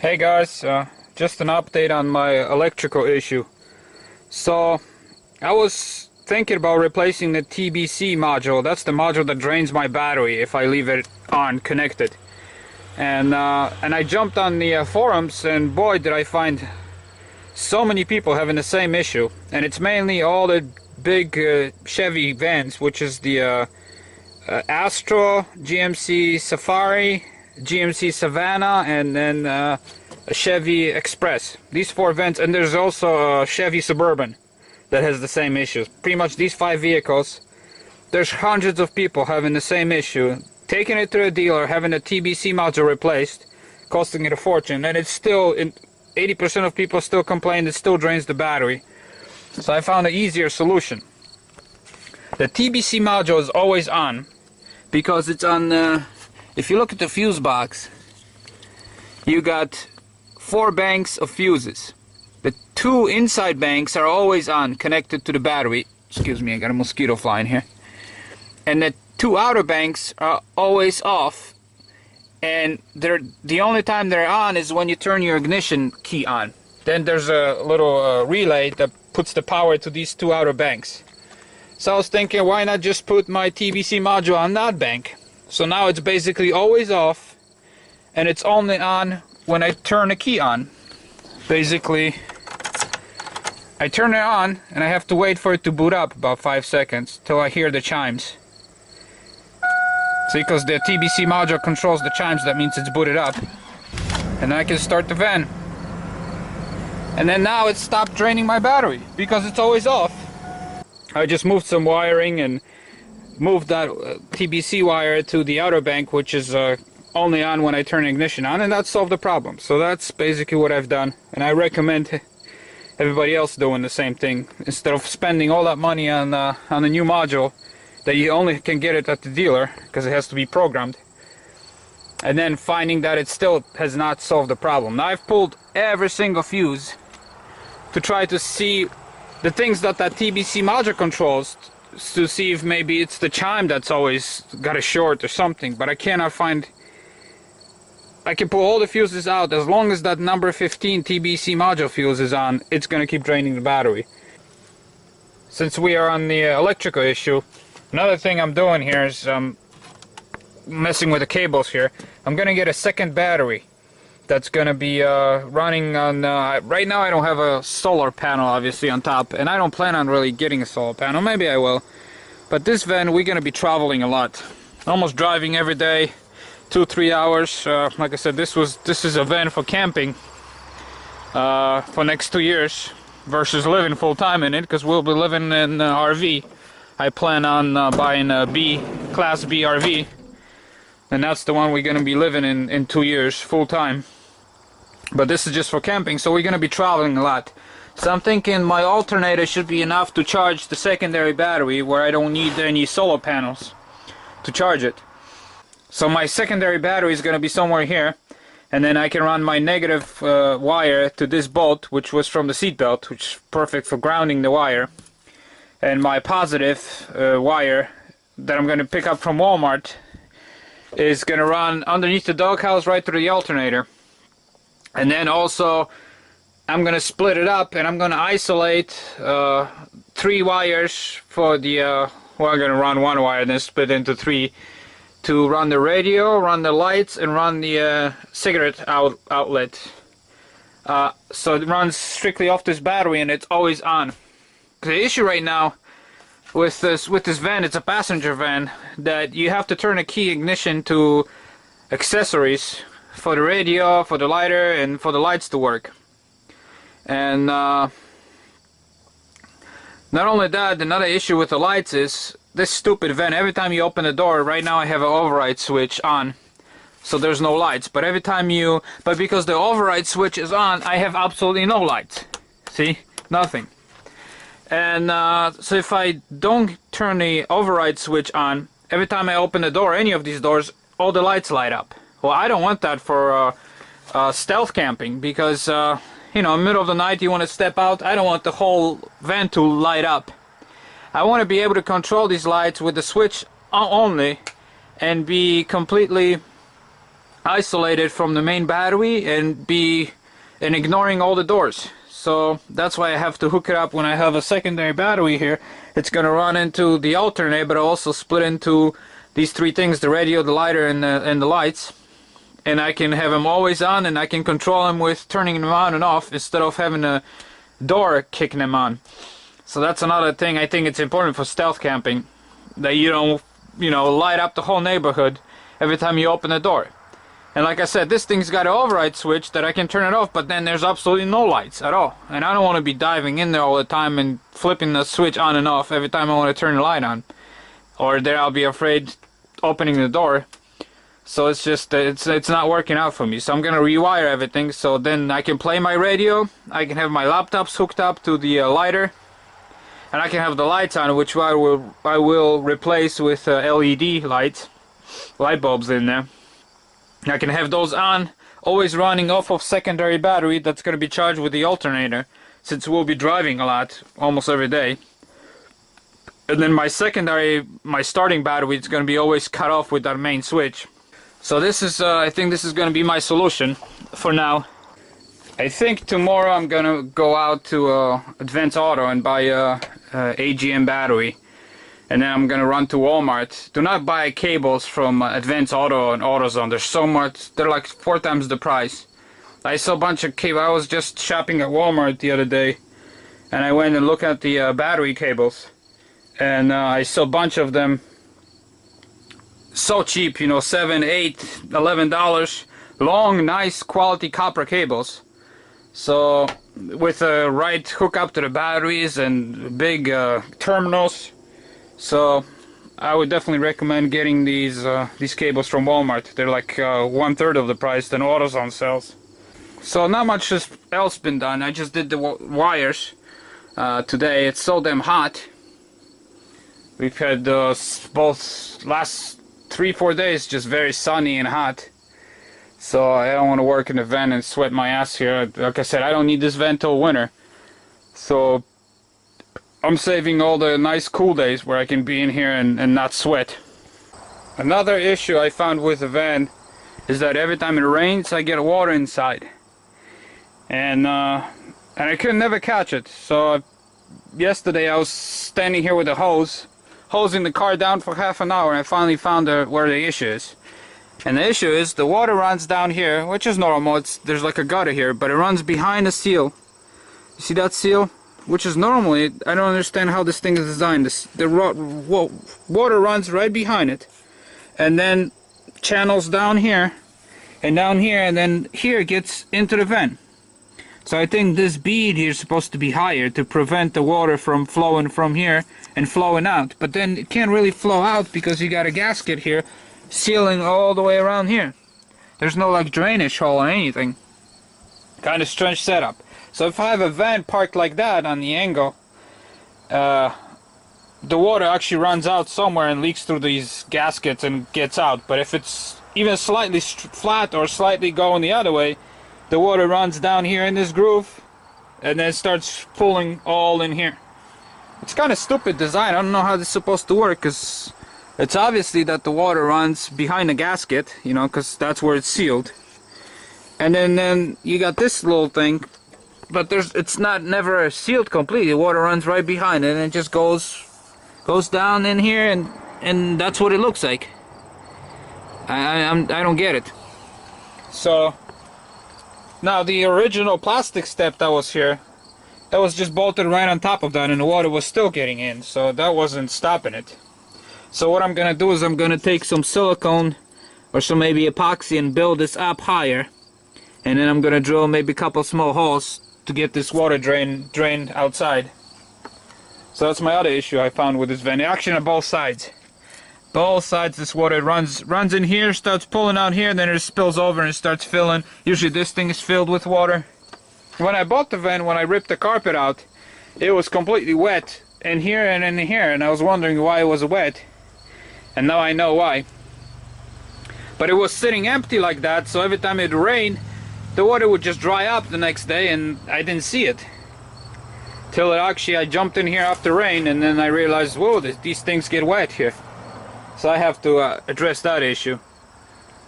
Hey guys, just an update on my electrical issue. So, I was thinking about replacing the TBC module. That's the module that drains my battery if I leave it on connected. And I jumped on the forums, and boy did I find so many people having the same issue. And it's mainly all the big Chevy vans, which is the Astro, GMC Safari, GMC Savannah, and then a Chevy Express. These four vans, and there's also a Chevy Suburban that has the same issues. Pretty much these 5 vehicles, there's hundreds of people having the same issue, taking it to a dealer, having a TBC module replaced, costing it a fortune, and it's still, 80% of people still complain it still drains the battery. So I found an easier solution. The TBC module is always on because it's on if you look at the fuse box, you got 4 banks of fuses. The 2 inside banks are always on, connected to the battery. Excuse me, I got a mosquito flying here. And the 2 outer banks are always off, and the only time they're on is when you turn your ignition key on. Then there's a little relay that puts the power to these 2 outer banks. So I was thinking, why not just put my TBC module on that bank? So now it's basically always off, and it's only on when I turn the key on. Basically, I turn it on, and I have to wait for it to boot up about 5 seconds till I hear the chimes. See, because the TBC module controls the chimes, that means it's booted up. And then I can start the van. And then now it stopped draining my battery, because it's always off. I just moved some wiring and moved that TBC wire to the outer bank, which is only on when I turn ignition on, and that solved the problem. So that's basically what I've done, and I recommend everybody else doing the same thing. Instead of spending all that money on a new module that you only can get it at the dealer because it has to be programmed, and then finding that it still has not solved the problem. Now I've pulled every single fuse to try to see the things that TBC module controls, to see if maybe it's the chime that's always got a short or something, but I cannot find. I can pull all the fuses out. As long as that number 15 TBC module fuse is on, it's gonna keep draining the battery. Since we are on the electrical issue, another thing I'm doing here is messing with the cables here. I'm gonna get a second battery that's gonna be running on right now I don't have a solar panel obviously on top, and I don't plan on really getting a solar panel. Maybe I will, but this van, we're gonna be traveling a lot, almost driving every day, 2-3 hours. Like I said, this is a van for camping for next 2 years versus living full-time in it, because we'll be living in RV. I plan on buying a Class B RV, and that's the one we're gonna be living in 2 years full-time. But this is just for camping, so we're going to be traveling a lot. So I'm thinking my alternator should be enough to charge the secondary battery, where I don't need any solar panels to charge it. So my secondary battery is going to be somewhere here, and then I can run my negative wire to this bolt, which was from the seatbelt, which is perfect for grounding the wire. And my positive wire that I'm going to pick up from Walmart is going to run underneath the doghouse right through the alternator. And then also I'm gonna split it up, and I'm gonna isolate 3 wires for the well, I'm gonna run 1 wire then split into 3 to run the radio, run the lights, and run the cigarette outlet. So it runs strictly off this battery, and it's always on. The issue right now with this van, it's a passenger van, that you have to turn a key ignition to accessories for the radio, for the lighter, and for the lights to work. And not only that, another issue with the lights is this stupid van. Every time you open the door, right now I have an override switch on, so there's no lights. But every time but because the override switch is on, I have absolutely no lights. See, nothing. And so if I don't turn the override switch on, every time I open the door, any of these doors, all the lights light up. Well, I don't want that for stealth camping, because you know, in the middle of the night you want to step out. I don't want the whole van to light up. I want to be able to control these lights with the switch only, and be completely isolated from the main battery and ignoring all the doors. So that's why I have to hook it up when I have a secondary battery here. It's gonna run into the alternator, but also split into these three things: the radio, the lighter, and the lights. And I can have them always on, and I can control them with turning them on and off instead of having a door kicking them on. So that's another thing. I think it's important for stealth camping, that you don't, light up the whole neighborhood every time you open the door. And like I said, this thing's got an override switch that I can turn it off, but then there's absolutely no lights at all. And I don't want to be diving in there all the time and flipping the switch on and off every time I want to turn the light on. Or there I'll be afraid opening the door. So it's just, it's not working out for me. So I'm going to rewire everything, so then I can play my radio, I can have my laptops hooked up to the lighter, and I can have the lights on, which I will replace with LED lights, light bulbs in there. I can have those on, always running off of secondary battery that's going to be charged with the alternator, since we'll be driving a lot, almost every day. And then my starting battery is going to be always cut off with that main switch. So this is, I think this is going to be my solution for now. I think tomorrow I'm going to go out to Advance Auto and buy a AGM battery. And then I'm gonna run to Walmart. Do not buy cables from Advance Auto and AutoZone. There's so much. They're like 4 times the price. I saw a bunch of cables. I was just shopping at Walmart the other day, and I went and looked at the battery cables, and I saw a bunch of them. So cheap, $7, $8, $11. Long, nice, quality copper cables. So with a right hookup to the batteries and big terminals. So I would definitely recommend getting these cables from Walmart. They're like 1/3 of the price than AutoZone sells. So not much else been done. I just did the wires today. It's so damn hot. We've had both last 3-4 days just very sunny and hot. So I don't want to work in the van and sweat my ass here. Like I said, I don't need this van till winter. So I'm saving all the nice cool days where I can be in here and not sweat. Another issue I found with the van is that every time it rains I get water inside. And I could never catch it. So yesterday I was standing here with a hose, hosing the car down for half an hour, and I finally found where the issue is. And the issue is the water runs down here, which is normal. There's like a gutter here, but it runs behind the seal. You see that seal? Which is normally, I don't understand how this thing is designed. The water runs right behind it, and then channels down here, and then here gets into the vent. So I think this bead here is supposed to be higher to prevent the water from flowing from here and flowing out. But then it can't really flow out because you got a gasket here sealing all the way around here. There's no like drainage hole or anything. Kind of strange setup. So if I have a van parked like that on the angle, the water actually runs out somewhere and leaks through these gaskets and gets out. But if it's even slightly flat or slightly going the other way, the water runs down here in this groove and then starts pulling all in here. It's kind of stupid design. I don't know how this is supposed to work, because it's obviously that the water runs behind the gasket, because that's where it's sealed. And then you got this little thing, but it's never sealed completely. The water runs right behind it and it just goes down in here, and that's what it looks like. I don't get it. So now the original plastic step that was here, that was just bolted right on top of that, and the water was still getting in, so that wasn't stopping it. So what I'm gonna do is I'm gonna take some silicone or some maybe epoxy and build this up higher, and then I'm gonna drill maybe a couple small holes to get this water drained outside. So that's my other issue I found with this van. Actually on both sides. Both sides this water runs in here, starts pulling out here, and then it spills over and it starts filling. Usually this thing is filled with water. When I bought the van, when I ripped the carpet out, it was completely wet in here and in here, and I was wondering why it was wet. And now I know why. But it was sitting empty like that, so every time it rained, the water would just dry up the next day, and I didn't see it. Till I jumped in here after rain, and then I realized, whoa, these things get wet here. So I have to address that issue.